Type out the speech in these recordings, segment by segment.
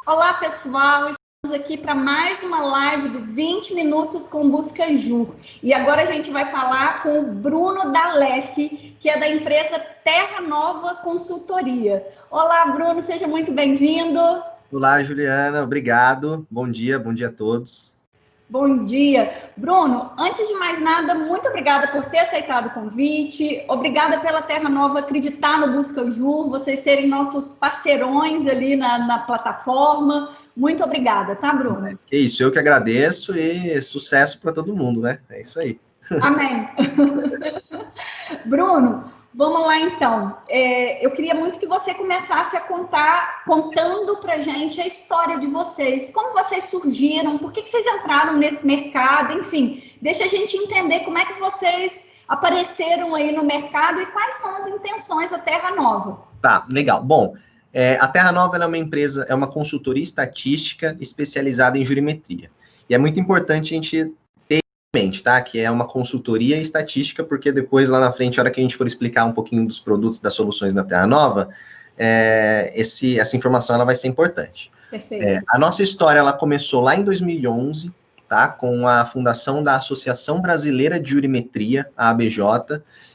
Olá, pessoal! Estamos aqui para mais uma live do 20 Minutos com Buscajur. E agora a gente vai falar com o Bruno Dalef, que é da empresa Terra Nova Consultoria. Olá, Bruno, seja muito bem-vindo. Olá, Juliana, obrigado. Bom dia a todos. Bom dia. Bruno, antes de mais nada, muito obrigada por ter aceitado o convite. Obrigada pela Terra Nova acreditar no Buscajur, vocês serem nossos parceirões ali na plataforma. Muito obrigada, tá, Bruno? É isso, eu que agradeço e sucesso para todo mundo, né? É isso aí. Amém. Bruno, vamos lá então. Eu queria muito que você começasse a contando para a gente a história de vocês. Como vocês surgiram, por que vocês entraram nesse mercado, enfim. Deixa a gente entender como é que vocês apareceram aí no mercado e quais são as intenções da Terra Nova. Tá, legal. Bom, a Terra Nova é uma empresa, é uma consultoria estatística especializada em jurimetria. E é muito importante a gente ter em mente, tá? Que é uma consultoria estatística, porque depois, lá na frente, a hora que a gente for explicar um pouquinho dos produtos, das soluções da Terra Nova, essa informação ela vai ser importante. Perfeito. A nossa história ela começou lá em 2011, tá? Com a fundação da Associação Brasileira de Jurimetria, a ABJ,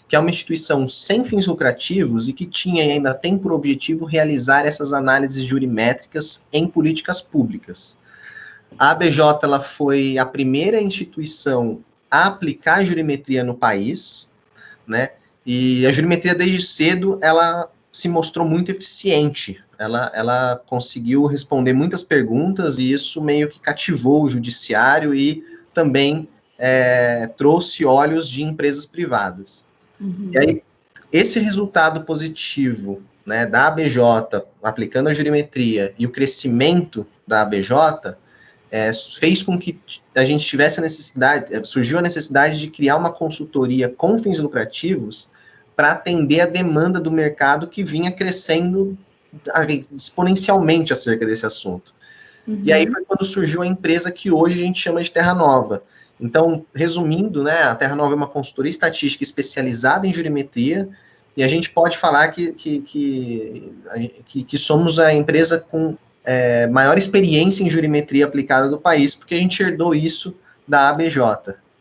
que é uma instituição sem fins lucrativos e que tinha e ainda tem por objetivo realizar essas análises jurimétricas em políticas públicas. A ABJ ela foi a primeira instituição a aplicar a jurimetria no país, né? E a jurimetria desde cedo ela se mostrou muito eficiente. Ela conseguiu responder muitas perguntas e isso meio que cativou o judiciário e também trouxe olhos de empresas privadas. Uhum. E aí, esse resultado positivo, né, da ABJ, aplicando a jurimetria, e o crescimento da ABJ, fez com que a gente tivesse a necessidade, surgiu a necessidade de criar uma consultoria com fins lucrativos para atender a demanda do mercado que vinha crescendo exponencialmente acerca desse assunto. Uhum. E aí foi quando surgiu a empresa que hoje a gente chama de Terra Nova. Então, resumindo, né, a Terra Nova é uma consultoria estatística especializada em jurimetria, e a gente pode falar que somos a empresa com maior experiência em jurimetria aplicada do país, porque a gente herdou isso da ABJ.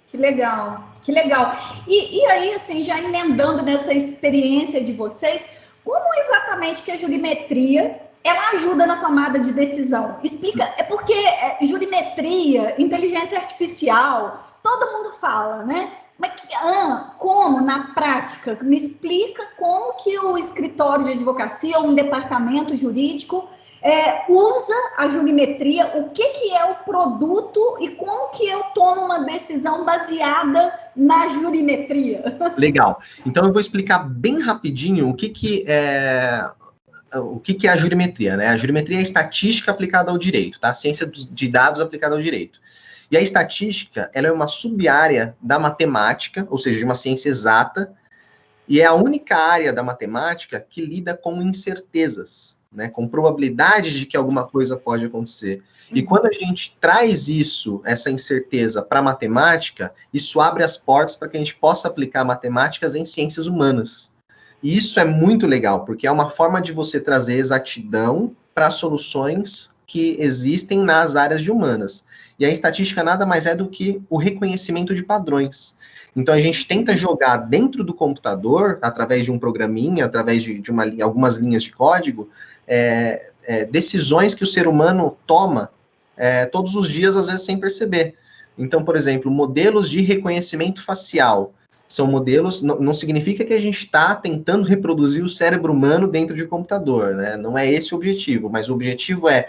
Que legal, que legal. E aí, assim, já emendando nessa experiência de vocês, como exatamente que a jurimetria ela ajuda na tomada de decisão? Explica, é porque jurimetria, inteligência artificial, todo mundo fala, né? Mas como na prática? Me explica como que o escritório de advocacia ou um departamento jurídico usa a jurimetria, o que é o produto e como que eu tomo uma decisão baseada na jurimetria. Legal. Então eu vou explicar bem rapidinho o que é a jurimetria, né? A jurimetria é a estatística aplicada ao direito, tá? A ciência de dados aplicada ao direito. E a estatística, ela é uma sub-área da matemática, ou seja, de uma ciência exata, e é a única área da matemática que lida com incertezas, né? Com probabilidades de que alguma coisa pode acontecer. E quando a gente traz essa incerteza para a matemática, isso abre as portas para que a gente possa aplicar matemáticas em ciências humanas. E isso é muito legal, porque é uma forma de você trazer exatidão para soluções que existem nas áreas de humanas. E a estatística nada mais é do que o reconhecimento de padrões. Então, a gente tenta jogar dentro do computador, através de um programinha, através de algumas linhas de código, decisões que o ser humano toma todos os dias, às vezes sem perceber. Então, por exemplo, modelos de reconhecimento facial. São modelos, não significa que a gente está tentando reproduzir o cérebro humano dentro de um computador, né? Não é esse o objetivo, mas o objetivo é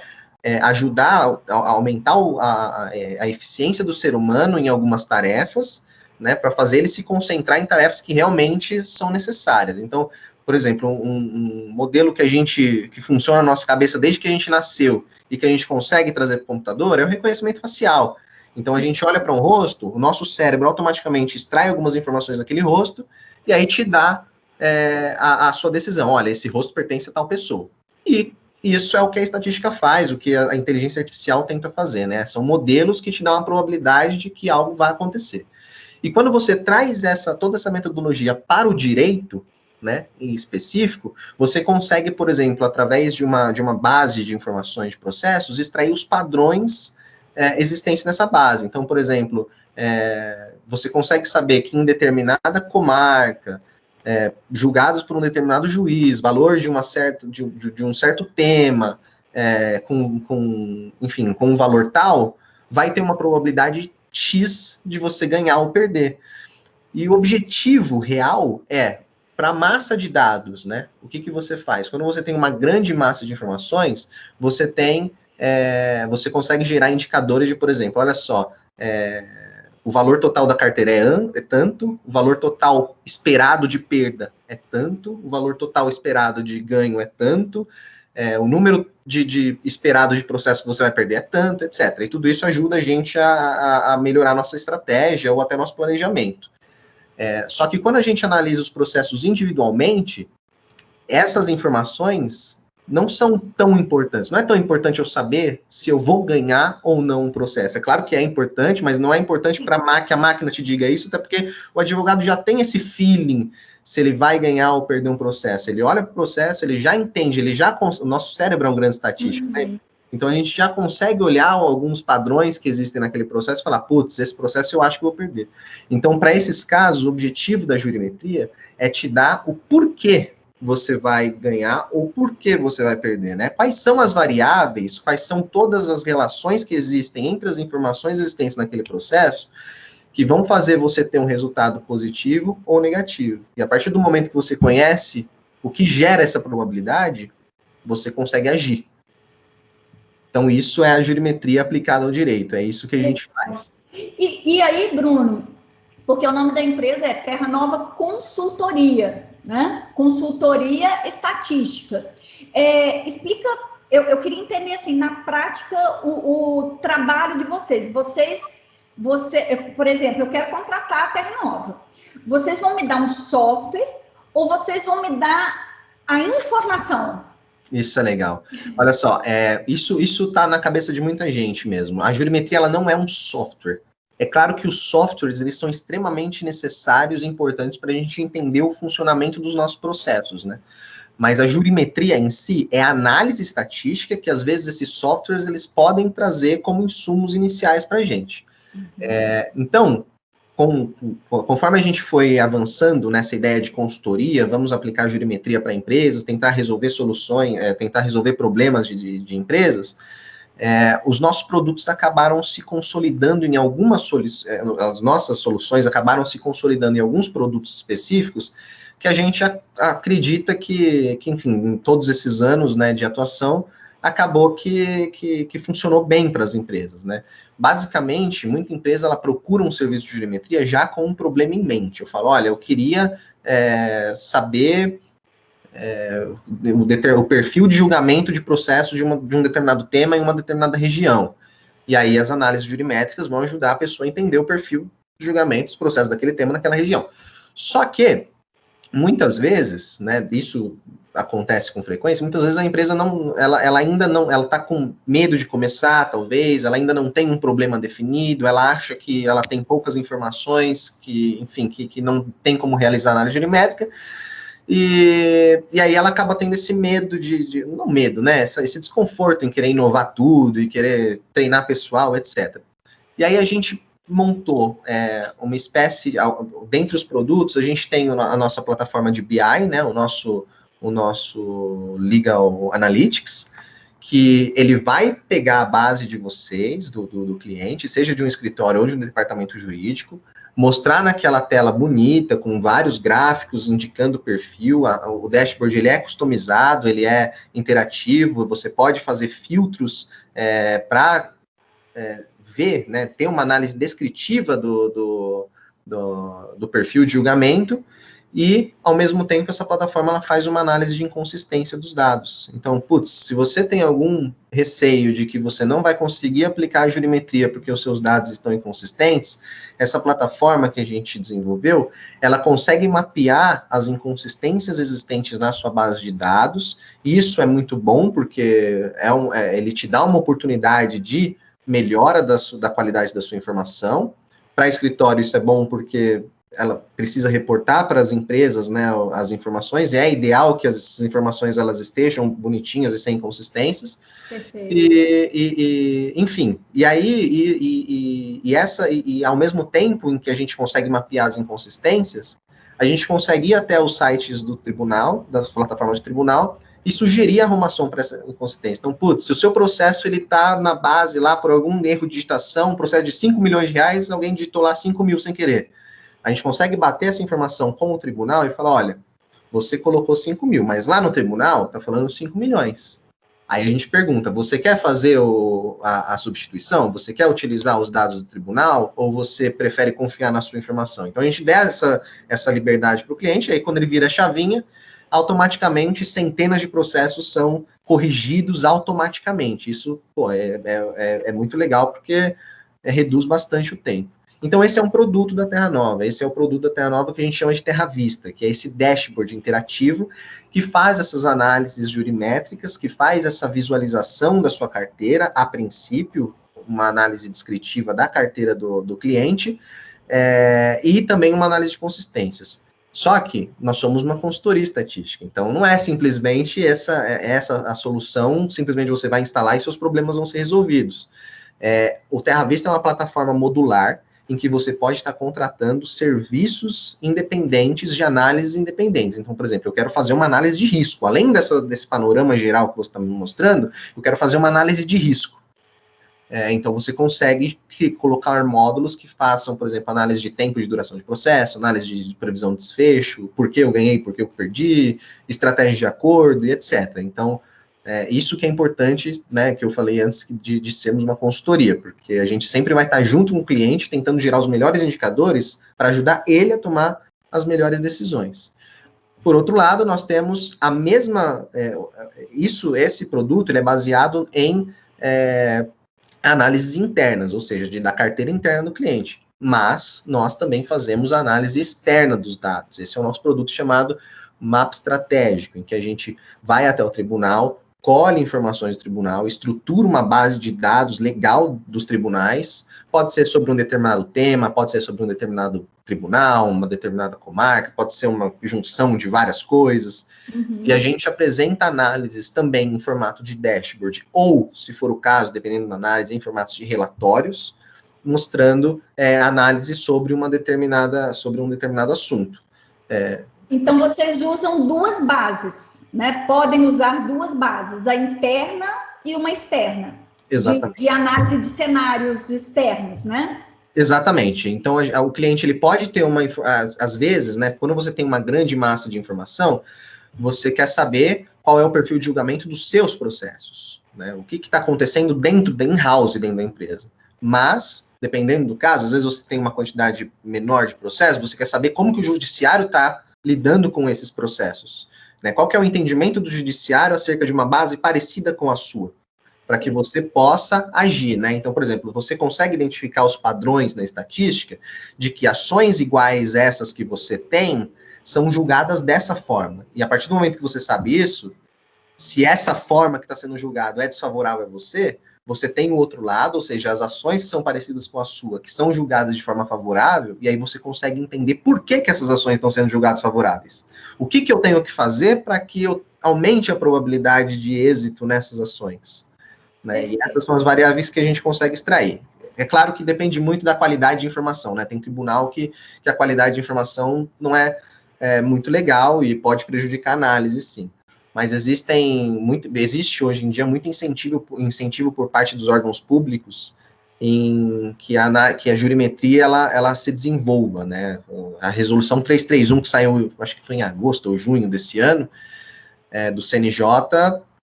ajudar a aumentar a eficiência do ser humano em algumas tarefas, né, para fazer ele se concentrar em tarefas que realmente são necessárias. Então, por exemplo, um modelo que funciona na nossa cabeça desde que a gente nasceu e que a gente consegue trazer para o computador é o reconhecimento facial. Então, a gente olha para um rosto, o nosso cérebro automaticamente extrai algumas informações daquele rosto e aí te dá a sua decisão. Olha, esse rosto pertence a tal pessoa. E isso é o que a estatística faz, o que a inteligência artificial tenta fazer, né? São modelos que te dão uma probabilidade de que algo vai acontecer. E quando você traz toda essa metodologia para o direito, né, em específico, você consegue, por exemplo, através de uma base de informações de processos, extrair os padrões existentes nessa base. Então, por exemplo, você consegue saber que em determinada comarca, julgados por um determinado juiz, valor de um certo tema, enfim, com um valor tal, vai ter uma probabilidade X de você ganhar ou perder. E o objetivo real para a massa de dados, né? O que você faz? Quando você tem uma grande massa de informações, você consegue gerar indicadores de, por exemplo, olha só, o valor total da carteira é tanto, o valor total esperado de perda é tanto, o valor total esperado de ganho é tanto, o número de esperado de processo que você vai perder é tanto, etc. E tudo isso ajuda a gente a melhorar nossa estratégia ou até nosso planejamento. Só que quando a gente analisa os processos individualmente, essas informações não são tão importantes. Não é tão importante eu saber se eu vou ganhar ou não um processo. É claro que é importante, mas não é importante para que a máquina te diga isso, até porque o advogado já tem esse feeling se ele vai ganhar ou perder um processo. Ele olha para o processo, ele já entende, o nosso cérebro é um grande estatístico, né? Então, a gente já consegue olhar alguns padrões que existem naquele processo e falar, putz, esse processo eu acho que vou perder. Então, para esses casos, o objetivo da jurimetria é te dar o porquê você vai ganhar ou por que você vai perder, né? Quais são as variáveis, quais são todas as relações que existem entre as informações existentes naquele processo que vão fazer você ter um resultado positivo ou negativo. E a partir do momento que você conhece o que gera essa probabilidade, você consegue agir. Então, isso é a jurimetria aplicada ao direito, é isso que a gente faz. E aí, Bruno, porque o nome da empresa é Terra Nova Consultoria, né? Consultoria Estatística. Explica, eu queria entender, assim, na prática, o trabalho de vocês. Por exemplo, eu quero contratar a Terra Nova. Vocês vão me dar um software ou vocês vão me dar a informação? Isso é legal. Olha só, isso está na cabeça de muita gente mesmo. A jurimetria, ela não é um software. É claro que os softwares, eles são extremamente necessários e importantes para a gente entender o funcionamento dos nossos processos, né? Mas a jurimetria em si é a análise estatística que, às vezes, esses softwares, eles podem trazer como insumos iniciais para a gente. Então, conforme a gente foi avançando nessa ideia de consultoria, vamos aplicar jurimetria para empresas, tentar resolver soluções, tentar resolver problemas de empresas, os nossos produtos acabaram se consolidando em as nossas soluções acabaram se consolidando em alguns produtos específicos que a gente acredita que enfim, em todos esses anos, né, de atuação, acabou que funcionou bem para as empresas, né? Basicamente, muita empresa, ela procura um serviço de jurimetria já com um problema em mente. Eu falo, olha, eu queria saber o perfil de julgamento de processo de um determinado tema em uma determinada região. E aí as análises jurimétricas vão ajudar a pessoa a entender o perfil de julgamento dos processos daquele tema naquela região. Só que, muitas vezes, né, isso acontece com frequência, muitas vezes a empresa ela ainda não, ela está com medo de começar, talvez, ela ainda não tem um problema definido, ela acha que ela tem poucas informações, que não tem como realizar análise jurimétrica, e aí ela acaba tendo esse medo não medo, né, esse desconforto em querer inovar tudo, e querer treinar pessoal, etc. E aí a gente montou uma espécie, dentre os produtos, a gente tem a nossa plataforma de BI, né, o nosso Legal Analytics, que ele vai pegar a base de vocês, do cliente, seja de um escritório ou de um departamento jurídico, mostrar naquela tela bonita, com vários gráficos indicando o perfil, o dashboard ele é customizado, ele é interativo, você pode fazer filtros para ver, né, ter uma análise descritiva do perfil de julgamento, e, ao mesmo tempo, essa plataforma ela faz uma análise de inconsistência dos dados. Então, putz, se você tem algum receio de que você não vai conseguir aplicar a jurimetria porque os seus dados estão inconsistentes, essa plataforma que a gente desenvolveu, ela consegue mapear as inconsistências existentes na sua base de dados, e isso é muito bom, porque ele te dá uma oportunidade de melhora da qualidade da sua informação. Para escritório, isso é bom porque ela precisa reportar para as empresas, né, as informações, e é ideal que as informações elas estejam bonitinhas e sem inconsistências. Perfeito. Enfim, e aí, e ao mesmo tempo em que a gente consegue mapear as inconsistências, a gente consegue ir até os sites do tribunal, das plataformas de tribunal, e sugerir arrumação para essa inconsistência. Então, putz, se o seu processo ele está na base lá por algum erro de digitação, um processo de 5 milhões de reais, alguém digitou lá 5 mil sem querer. A gente consegue bater essa informação com o tribunal e falar, olha, você colocou 5 mil, mas lá no tribunal está falando 5 milhões. Aí a gente pergunta, você quer fazer a substituição? Você quer utilizar os dados do tribunal? Ou você prefere confiar na sua informação? Então a gente dá essa liberdade para o cliente, aí quando ele vira a chavinha, automaticamente centenas de processos são corrigidos automaticamente. Isso, pô, é muito legal, porque reduz bastante o tempo. Então, esse é um produto da Terra Nova. Esse é o produto da Terra Nova que a gente chama de Terra Vista, que é esse dashboard interativo que faz essas análises jurimétricas, que faz essa visualização da sua carteira, a princípio, uma análise descritiva da carteira do cliente, e também uma análise de consistências. Só que nós somos uma consultoria estatística, então não é simplesmente essa a solução, simplesmente você vai instalar e seus problemas vão ser resolvidos. O Terra Vista é uma plataforma modular em que você pode estar contratando serviços independentes de análises independentes. Então, por exemplo, eu quero fazer uma análise de risco. Além desse panorama geral que você está me mostrando, eu quero fazer uma análise de risco. Então, você consegue colocar módulos que façam, por exemplo, análise de tempo de duração de processo, análise de previsão de desfecho, por que eu ganhei, por que eu perdi, estratégia de acordo e etc. Então, isso que é importante, né, que eu falei antes de sermos uma consultoria, porque a gente sempre vai estar junto com o cliente, tentando gerar os melhores indicadores para ajudar ele a tomar as melhores decisões. Por outro lado, nós temos a mesma... esse produto ele é baseado em análises internas, ou seja, da carteira interna do cliente. Mas nós também fazemos a análise externa dos dados. Esse é o nosso produto chamado Mapa Estratégico, em que a gente vai até o tribunal, colhe informações do tribunal, estrutura uma base de dados legal dos tribunais, pode ser sobre um determinado tema, pode ser sobre um determinado tribunal, uma determinada comarca, pode ser uma junção de várias coisas, e a gente apresenta análises também em formato de dashboard, ou, se for o caso, dependendo da análise, em formatos de relatórios, mostrando análise sobre um determinado assunto. Então, vocês usam duas bases, né? Podem usar duas bases, a interna e uma externa. Exatamente. De análise de cenários externos, né? Exatamente. Então, o cliente ele pode ter às vezes, né, quando você tem uma grande massa de informação, você quer saber qual é o perfil de julgamento dos seus processos, né? O que está acontecendo dentro da in-house, dentro da empresa. Mas, dependendo do caso, às vezes você tem uma quantidade menor de processos, você quer saber como que o judiciário está lidando com esses processos, né? Qual que é o entendimento do judiciário acerca de uma base parecida com a sua, para que você possa agir, né? Então, por exemplo, você consegue identificar os padrões na estatística de que ações iguais a essas que você tem são julgadas dessa forma. E a partir do momento que você sabe isso, se essa forma que está sendo julgado é desfavorável a você, você tem o outro lado, ou seja, as ações que são parecidas com a sua, que são julgadas de forma favorável, e aí você consegue entender por que essas ações estão sendo julgadas favoráveis. O que eu tenho que fazer para que eu aumente a probabilidade de êxito nessas ações? Né? E essas são as variáveis que a gente consegue extrair. É claro que depende muito da qualidade de informação, né? Tem tribunal que a qualidade de informação não é muito legal e pode prejudicar a análise, sim. Mas existe hoje em dia muito incentivo por parte dos órgãos públicos em que a jurimetria ela se desenvolva, né? A resolução 331 que saiu, acho que foi em agosto ou junho desse ano, do CNJ,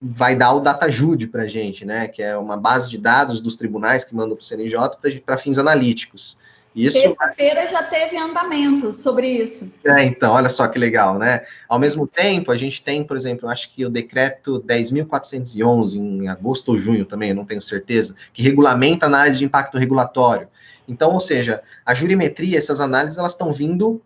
vai dar o DataJude para a gente, né? Que é uma base de dados dos tribunais que mandam para o CNJ para fins analíticos. Terça-feira já teve andamento sobre isso. Então, olha só que legal, né? Ao mesmo tempo, a gente tem, por exemplo, acho que o decreto 10.411, em agosto ou junho também, eu não tenho certeza, que regulamenta a análise de impacto regulatório. Então, ou seja, a jurimetria, essas análises, elas estão vindo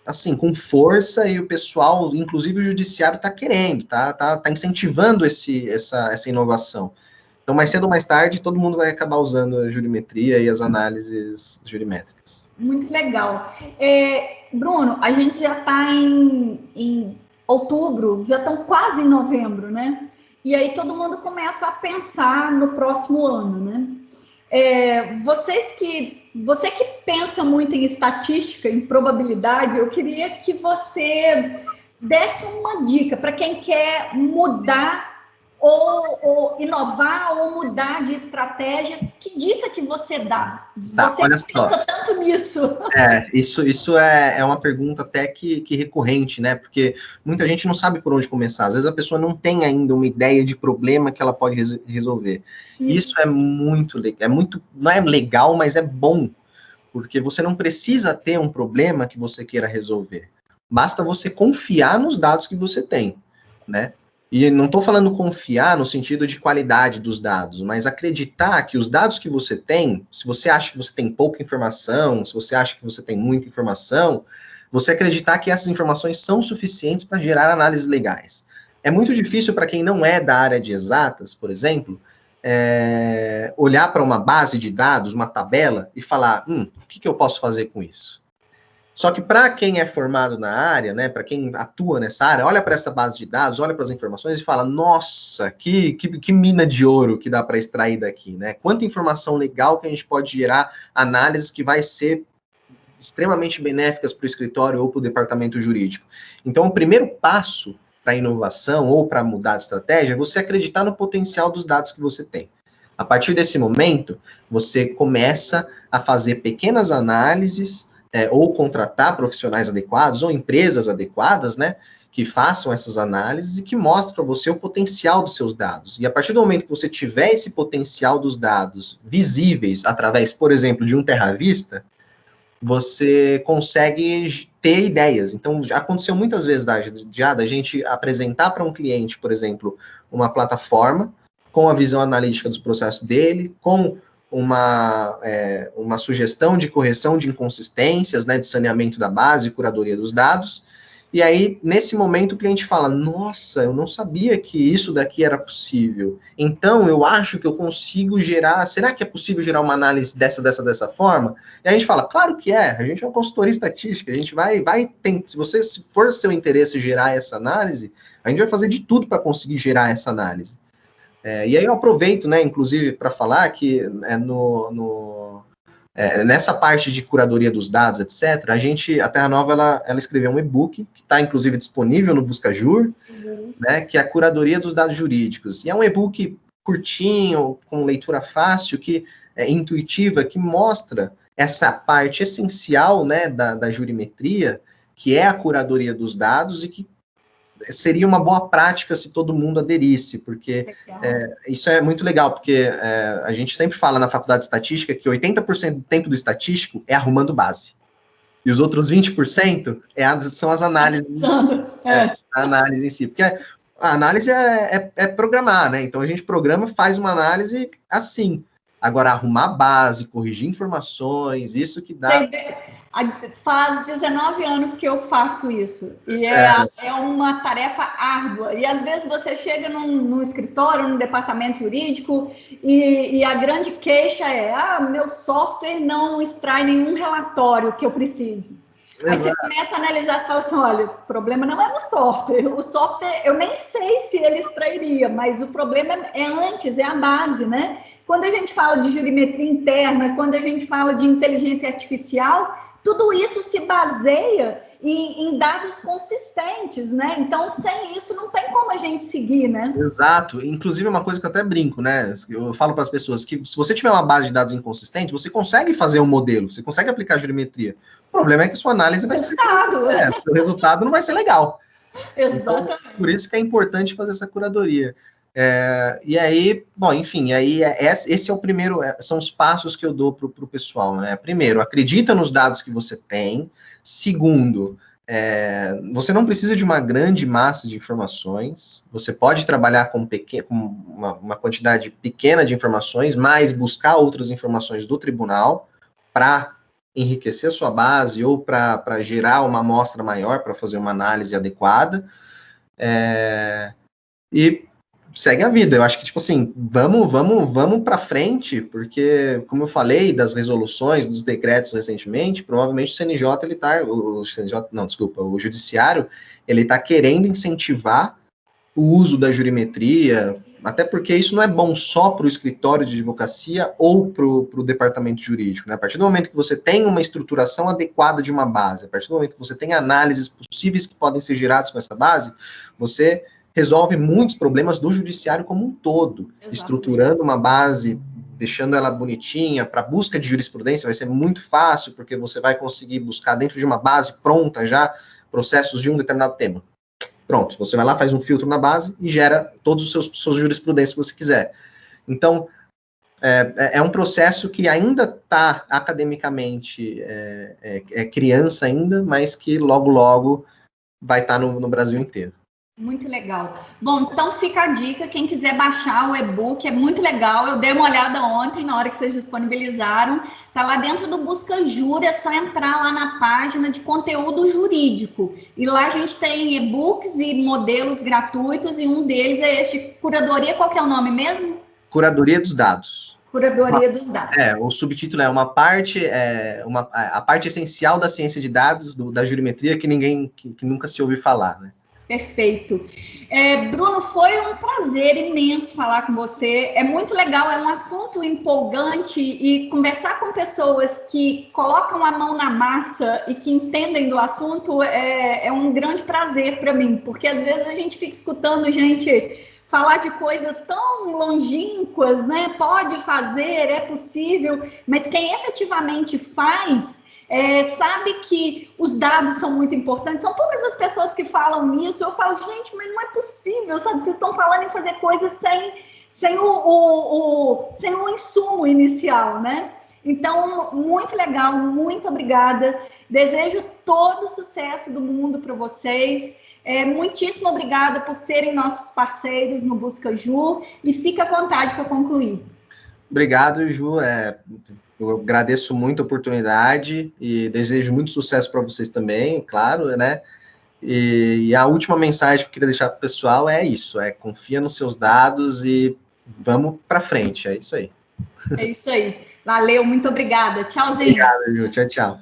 assim, com força, e o pessoal, inclusive o judiciário, está querendo, tá incentivando essa inovação. Então, mais cedo ou mais tarde, todo mundo vai acabar usando a jurimetria e as análises jurimétricas. Muito legal. Bruno, a gente já está em outubro, já estão quase em novembro, né? E aí todo mundo começa a pensar no próximo ano, né? Você que pensa muito em estatística, em probabilidade, eu queria que você desse uma dica para quem quer mudar ou inovar ou mudar de estratégia. Que dica que você dá? Tá, Você olha que pensa só. tanto nisso. Isso é uma pergunta até que recorrente, né? Porque muita gente não sabe por onde começar. Às vezes a pessoa não tem ainda uma ideia de problema que ela pode resolver. Isso é muito, não é legal, mas é bom, porque você não precisa ter um problema que você queira resolver. Basta você confiar nos dados que você tem, né? E não estou falando confiar no sentido de qualidade dos dados, mas acreditar que os dados que você tem, se você acha que você tem pouca informação, se você acha que você tem muita informação, você acreditar que essas informações são suficientes para gerar análises legais. É muito difícil para quem não é da área de exatas, por exemplo, olhar para uma base de dados, uma tabela, e falar, o que eu posso fazer com isso? Só que para quem é formado na área, né, para quem atua nessa área, olha para essa base de dados, olha para as informações e fala, nossa, que mina de ouro que dá para extrair daqui, né? Quanta informação legal que a gente pode gerar análises que vai ser extremamente benéficas para o escritório ou para o departamento jurídico. Então, o primeiro passo para a inovação ou para mudar de estratégia é você acreditar no potencial dos dados que você tem. A partir desse momento, você começa a fazer pequenas análises ou contratar profissionais adequados ou empresas adequadas, né, que façam essas análises e que mostrem para você o potencial dos seus dados. E a partir do momento que você tiver esse potencial dos dados visíveis através, por exemplo, de um Terra-Vista, você consegue ter ideias. Então, já aconteceu muitas vezes da gente apresentar para um cliente, por exemplo, uma plataforma com a visão analítica dos processos dele, com uma sugestão de correção de inconsistências, né, de saneamento da base, curadoria dos dados, e aí, nesse momento, o cliente fala, nossa, eu não sabia que isso daqui era possível. Então, eu acho que eu consigo gerar, será que é possível gerar uma análise dessa forma? E a gente fala, claro que é, a gente é uma consultoria estatística, a gente vai se for seu interesse gerar essa análise, a gente vai fazer de tudo para conseguir gerar essa análise. E aí eu aproveito, né, inclusive, para falar que nessa parte de curadoria dos dados, etc., a Terra Nova, ela escreveu um e-book, que está, inclusive, disponível no Buscajur, né, que é a curadoria dos dados jurídicos. E é um e-book curtinho, com leitura fácil, que é intuitiva, que mostra essa parte essencial, né, da jurimetria, que é a curadoria dos dados e que seria uma boa prática se todo mundo aderisse, porque isso é muito legal, porque a gente sempre fala na faculdade de estatística que 80% do tempo do estatístico é arrumando base. E os outros 20% são as análises, a análise em si. Porque a análise é programar, né? Então a gente programa, faz uma análise assim. Agora, arrumar base, corrigir informações, isso que dá. Faz 19 anos que eu faço isso. E é uma tarefa árdua. E às vezes você chega num escritório, num departamento jurídico, e a grande queixa é: meu software não extrai nenhum relatório que eu precise. Exato. Aí você começa a analisar e fala assim: olha, o problema não é no software. O software, eu nem sei se ele extrairia, mas o problema é antes, é a base, né? Quando a gente fala de jurimetria interna, quando a gente fala de inteligência artificial, tudo isso se baseia em dados consistentes, né? Então, sem isso, não tem como a gente seguir, né? Exato. Inclusive, é uma coisa que eu até brinco, né? Eu falo para as pessoas que se você tiver uma base de dados inconsistente, você consegue fazer um modelo, você consegue aplicar jurimetria. O problema é que sua análise vai ser... o resultado não vai ser legal. Exatamente. Então, por isso que é importante fazer essa curadoria. E aí, bom, enfim, esse é o primeiro, são os passos que eu dou para o pessoal, né? Primeiro, acredita nos dados que você tem. Segundo, você não precisa de uma grande massa de informações, você pode trabalhar com uma quantidade pequena de informações, mas buscar outras informações do tribunal para enriquecer a sua base ou para gerar uma amostra maior para fazer uma análise adequada. E segue a vida. Eu acho que, tipo assim, vamos para frente, porque, como eu falei, das resoluções, dos decretos recentemente, provavelmente o CNJ, ele tá, o CNJ, não, desculpa, o Judiciário, ele tá querendo incentivar o uso da jurimetria, até porque isso não é bom só para o escritório de advocacia ou para o departamento jurídico, né? A partir do momento que você tem uma estruturação adequada de uma base, a partir do momento que você tem análises possíveis que podem ser geradas com essa base, você resolve muitos problemas do judiciário como um todo. Exatamente. Estruturando uma base, deixando ela bonitinha, para busca de jurisprudência vai ser muito fácil, porque você vai conseguir buscar dentro de uma base pronta já processos de um determinado tema. Pronto, você vai lá, faz um filtro na base e gera todos os seus jurisprudências que você quiser. Então, é um processo que ainda está academicamente criança ainda, mas que logo vai estar no Brasil inteiro. Muito legal. Bom, então fica a dica, quem quiser baixar o e-book, é muito legal, eu dei uma olhada ontem, na hora que vocês disponibilizaram, tá lá dentro do Busca Júri, é só entrar lá na página de conteúdo jurídico, e lá a gente tem e-books e modelos gratuitos, e um deles é este, Curadoria, qual que é o nome mesmo? Curadoria dos Dados. Curadoria dos Dados. O subtítulo é a parte essencial da ciência de dados, da jurimetria, que nunca se ouviu falar, né? Perfeito. Bruno, foi um prazer imenso falar com você. É muito legal, é um assunto empolgante e conversar com pessoas que colocam a mão na massa e que entendem do assunto é um grande prazer para mim, porque às vezes a gente fica escutando gente falar de coisas tão longínquas, né? Pode fazer, é possível, mas quem efetivamente faz... sabe que os dados são muito importantes, são poucas as pessoas que falam nisso, eu falo, gente, mas não é possível, sabe, vocês estão falando em fazer coisas sem o insumo inicial, né? Então, muito legal, muito obrigada, desejo todo o sucesso do mundo para vocês, muitíssimo obrigada por serem nossos parceiros no Busca Ju, e fica à vontade para concluir. Obrigado, Ju, eu agradeço muito a oportunidade e desejo muito sucesso para vocês também, claro, né? E a última mensagem que eu queria deixar para o pessoal é isso, confia nos seus dados e vamos para frente, é isso aí. É isso aí. Valeu, muito obrigada. Tchauzinho. Obrigado, Ju. Tchau, tchau.